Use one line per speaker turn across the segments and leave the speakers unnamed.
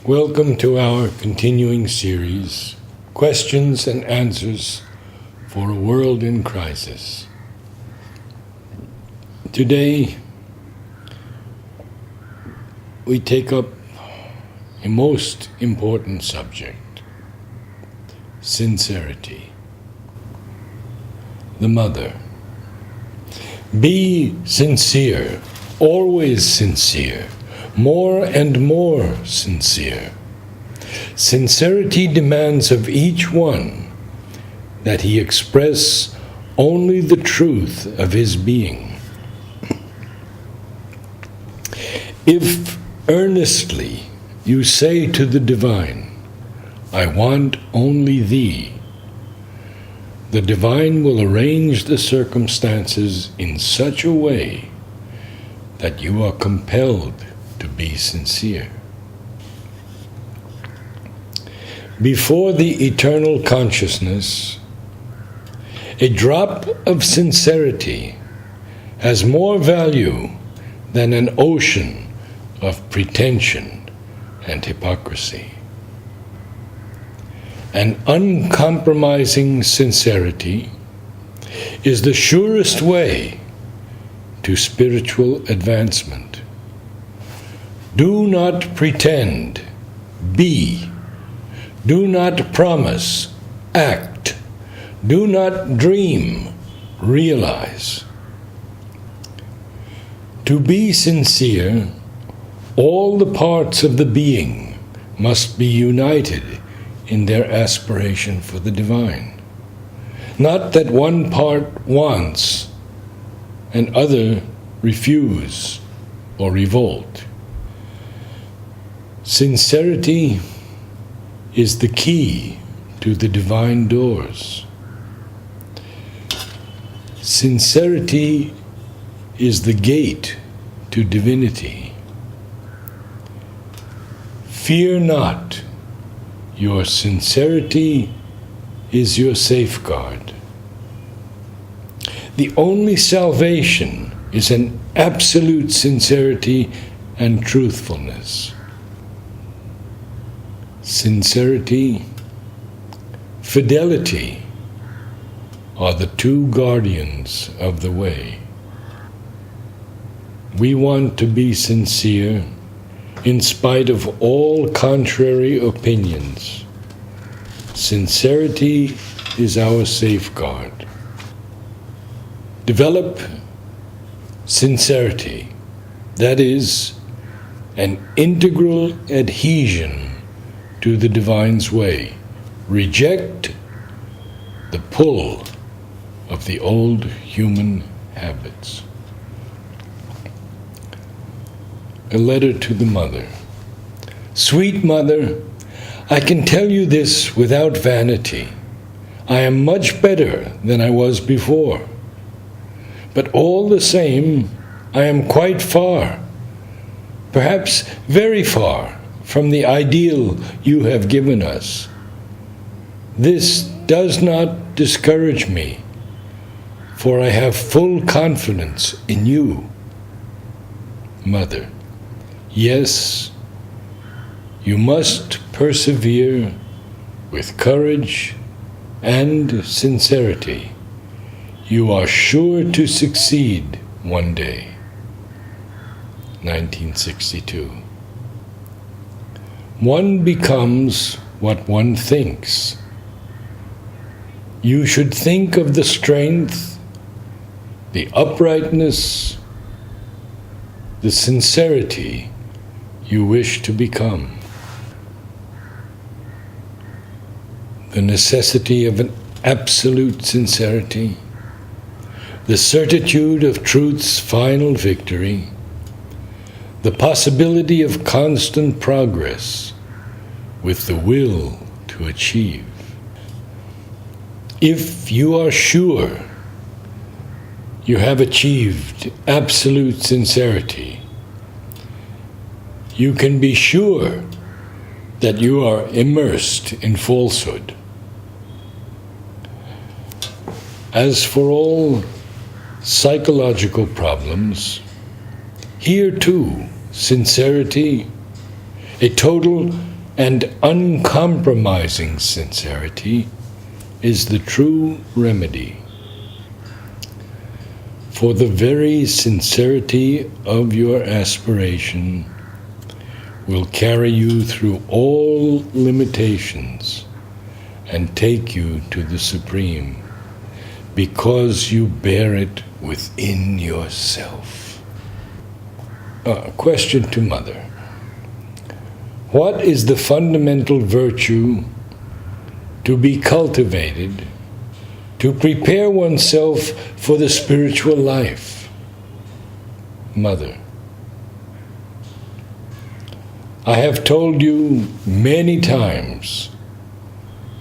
Welcome to our continuing series, Questions and Answers for a World in Crisis. Today, we take up a most important subject, sincerity. The mother. Be sincere, always sincere. More and more sincere. Sincerity demands of each one that he express only the truth of his being. If earnestly you say to the divine, "I want only thee," the divine will arrange the circumstances in such a way that you are compelled to be sincere. Before the eternal consciousness, a drop of sincerity has more value than an ocean of pretension and hypocrisy. An uncompromising sincerity is the surest way to spiritual advancement. Do not pretend, be. Do not promise, act. Do not dream, realize. To be sincere, all the parts of the being must be united in their aspiration for the divine. Not that one part wants and other refuse or revolt. Sincerity is the key to the divine doors. Sincerity is the gate to divinity. Fear not, your sincerity is your safeguard. The only salvation is an absolute sincerity and truthfulness. Sincerity, fidelity are the two guardians of the way. We want to be sincere in spite of all contrary opinions. Sincerity is our safeguard. Develop sincerity, that is, an integral adhesion to the divine's way. Reject the pull of the old human habits. A letter to the mother. Sweet mother, I can tell you this without vanity. I am much better than I was before. But all the same, I am quite far, perhaps very far, from the ideal you have given us. This does not discourage me, for I have full confidence in you. Mother, yes, you must persevere with courage and sincerity. You are sure to succeed one day. 1962. One becomes what one thinks. You should think of the strength, the uprightness, the sincerity you wish to become. The necessity of an absolute sincerity, the certitude of truth's final victory, the possibility of constant progress with the will to achieve. If you are sure you have achieved absolute sincerity, you can be sure that you are immersed in falsehood. As for all psychological problems, here too, sincerity, a total and uncompromising sincerity is the true remedy. For the very sincerity of your aspiration will carry you through all limitations and take you to the Supreme, because you bear it within yourself. Question to Mother. What is the fundamental virtue to be cultivated to prepare oneself for the spiritual life? Mother. I have told you many times,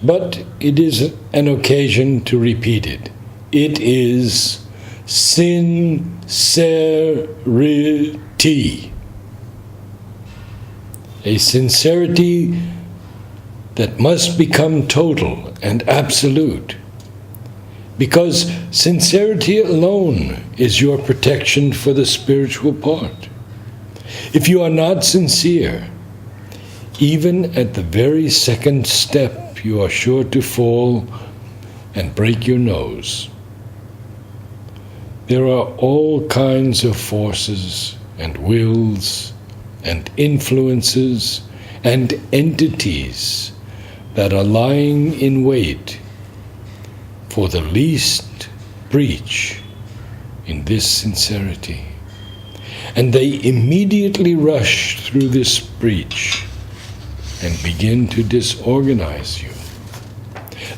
but it is an occasion to repeat it. It is sincerity. A sincerity that must become total and absolute, because sincerity alone is your protection for the spiritual part. If you are not sincere, even at the very second step, you are sure to fall and break your nose. There are all kinds of forces and wills and influences and entities that are lying in wait for the least breach in this sincerity. And they immediately rush through this breach and begin to disorganize you.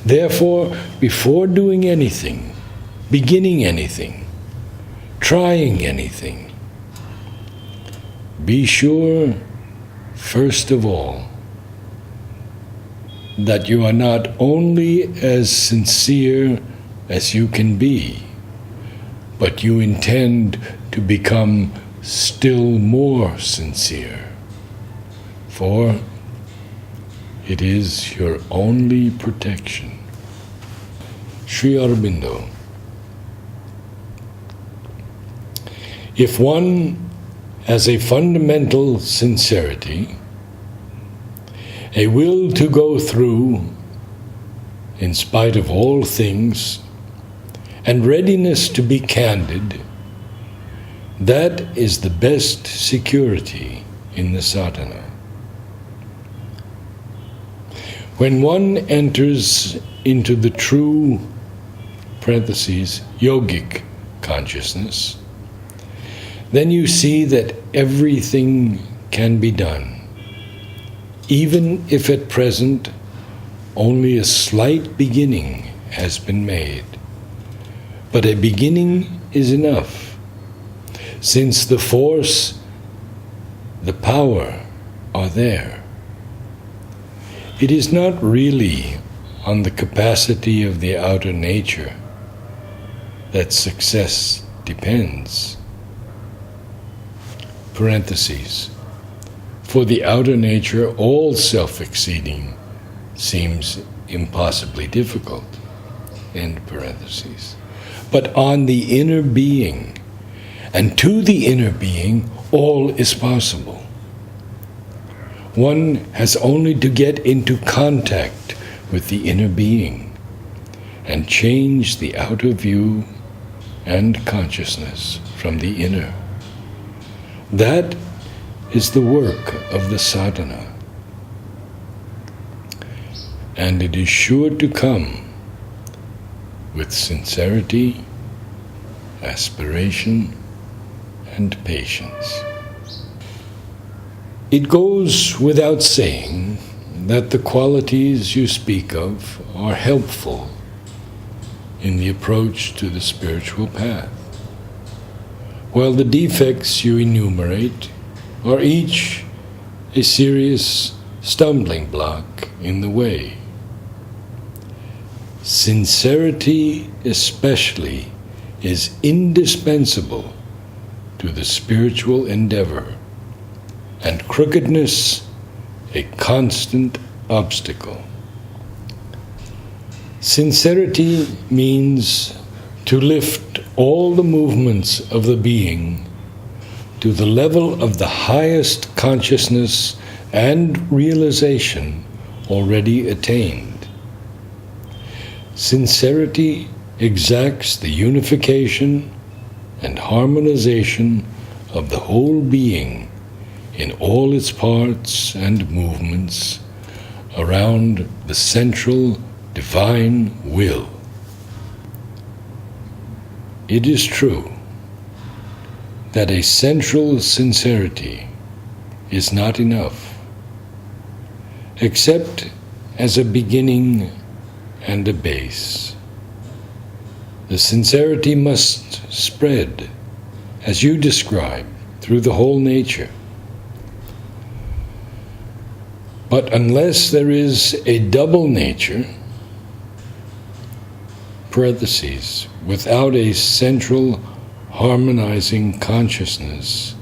Therefore, before doing anything, beginning anything, trying anything, be sure, first of all, that you are not only as sincere as you can be, but you intend to become still more sincere. For it is your only protection. Sri Aurobindo. If one has a fundamental sincerity, a will to go through in spite of all things, and readiness to be candid, that is the best security in the sadhana. When one enters into the true, parentheses, yogic consciousness, then you see that everything can be done, even if at present only a slight beginning has been made. But a beginning is enough, since the force, the power are there. It is not really on the capacity of the outer nature that success depends. Parentheses. For the outer nature, all self-exceeding seems impossibly difficult. End parentheses. But on the inner being, and to the inner being, all is possible. One has only to get into contact with the inner being and change the outer view and consciousness from the inner. That is the work of the sadhana, and it is sure to come with sincerity, aspiration, and patience. It goes without saying that the qualities you speak of are helpful in the approach to the spiritual path, while the defects you enumerate are each a serious stumbling block in the way. Sincerity especially is indispensable to the spiritual endeavor, and crookedness a constant obstacle. Sincerity means to lift all the movements of the being to the level of the highest consciousness and realization already attained. Sincerity exacts the unification and harmonization of the whole being in all its parts and movements around the central divine will. It is true that a central sincerity is not enough, except as a beginning and a base. The sincerity must spread, as you describe, through the whole nature. But unless there is a double nature, parentheses, without a central harmonizing consciousness,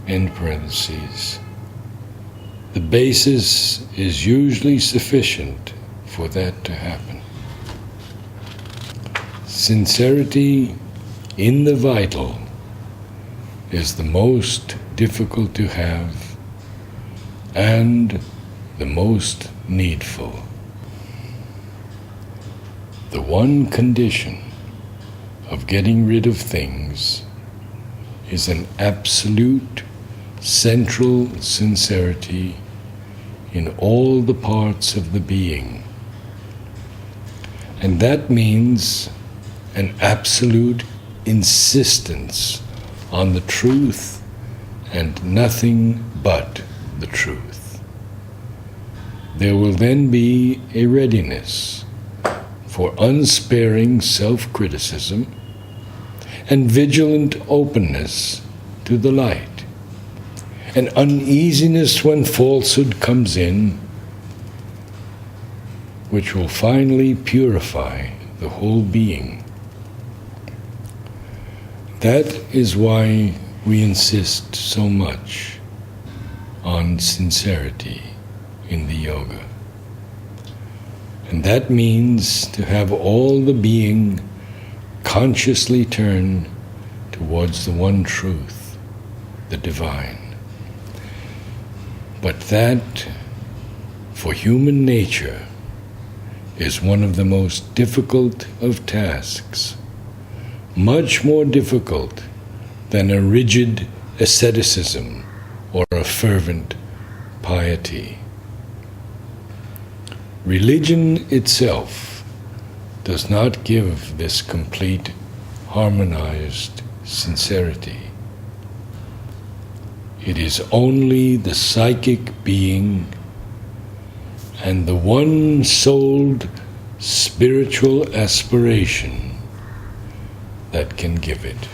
end parentheses, the basis is usually sufficient for that to happen. Sincerity in the vital is the most difficult to have and the most needful. The one condition of getting rid of things is an absolute central sincerity in all the parts of the being. And that means an absolute insistence on the truth and nothing but the truth. There will then be a readiness for unsparing self-criticism and vigilant openness to the light, an uneasiness when falsehood comes in, which will finally purify the whole being. That is why we insist so much on sincerity in the yoga. And that means to have all the being consciously turn towards the one truth, the divine. But that, for human nature, is one of the most difficult of tasks, much more difficult than a rigid asceticism or a fervent piety. Religion itself does not give this complete, harmonized sincerity. It is only the psychic being and the one-souled spiritual aspiration that can give it.